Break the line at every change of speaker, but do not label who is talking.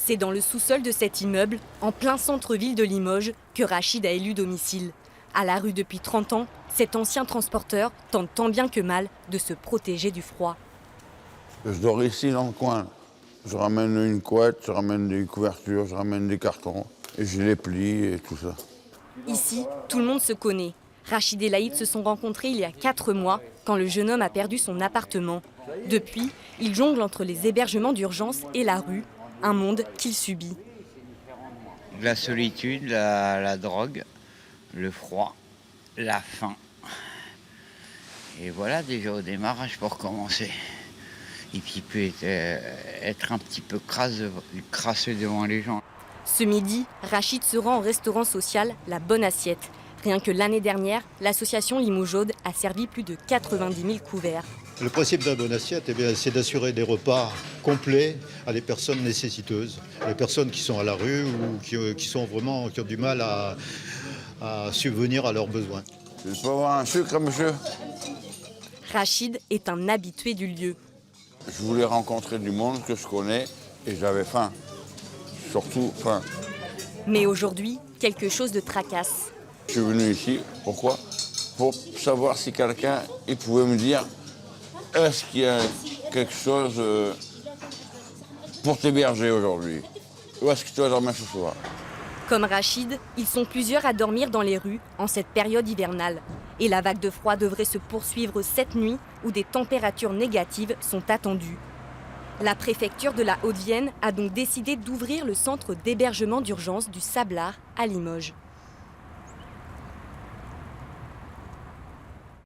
C'est dans le sous-sol de cet immeuble, en plein centre-ville de Limoges, que Rachid a élu domicile. À la rue depuis 30 ans, cet ancien transporteur tente tant bien que mal de se protéger du froid.
Je dors ici dans le coin. Je ramène une couette, je ramène des couvertures, je ramène des cartons et je les plie et tout ça.
Ici, tout le monde se connaît. Rachid et Laïd se sont rencontrés il y a 4 mois, quand le jeune homme a perdu son appartement. Depuis, il jongle entre les hébergements d'urgence et la rue, un monde qu'il subit.
La solitude, la drogue, le froid, la faim. Et voilà déjà au démarrage pour commencer. Et puis il peut être un petit peu crasseux devant les gens.
Ce midi, Rachid se rend au restaurant social La Bonne Assiette. Rien que l'année dernière, l'association Limougeaude a servi plus de 90 000 couverts.
Le principe de la Bonne Assiette, c'est d'assurer des repas complets à des personnes nécessiteuses, les personnes qui sont à la rue ou qui ont du mal à subvenir à leurs besoins.
Je peux avoir un sucre, monsieur?
Rachid est un habitué du lieu.
Je voulais rencontrer du monde que je connais et j'avais faim. Surtout faim.
Mais aujourd'hui, quelque chose de tracasse.
Je suis venu ici, pourquoi? Pour savoir si quelqu'un pouvait me dire est-ce qu'il y a quelque chose pour t'héberger aujourd'hui? Où est-ce que tu vas dormir ce soir?
Comme Rachid, ils sont plusieurs à dormir dans les rues en cette période hivernale. Et la vague de froid devrait se poursuivre cette nuit où des températures négatives sont attendues. La préfecture de la Haute-Vienne a donc décidé d'ouvrir le centre d'hébergement d'urgence du Sablard à Limoges.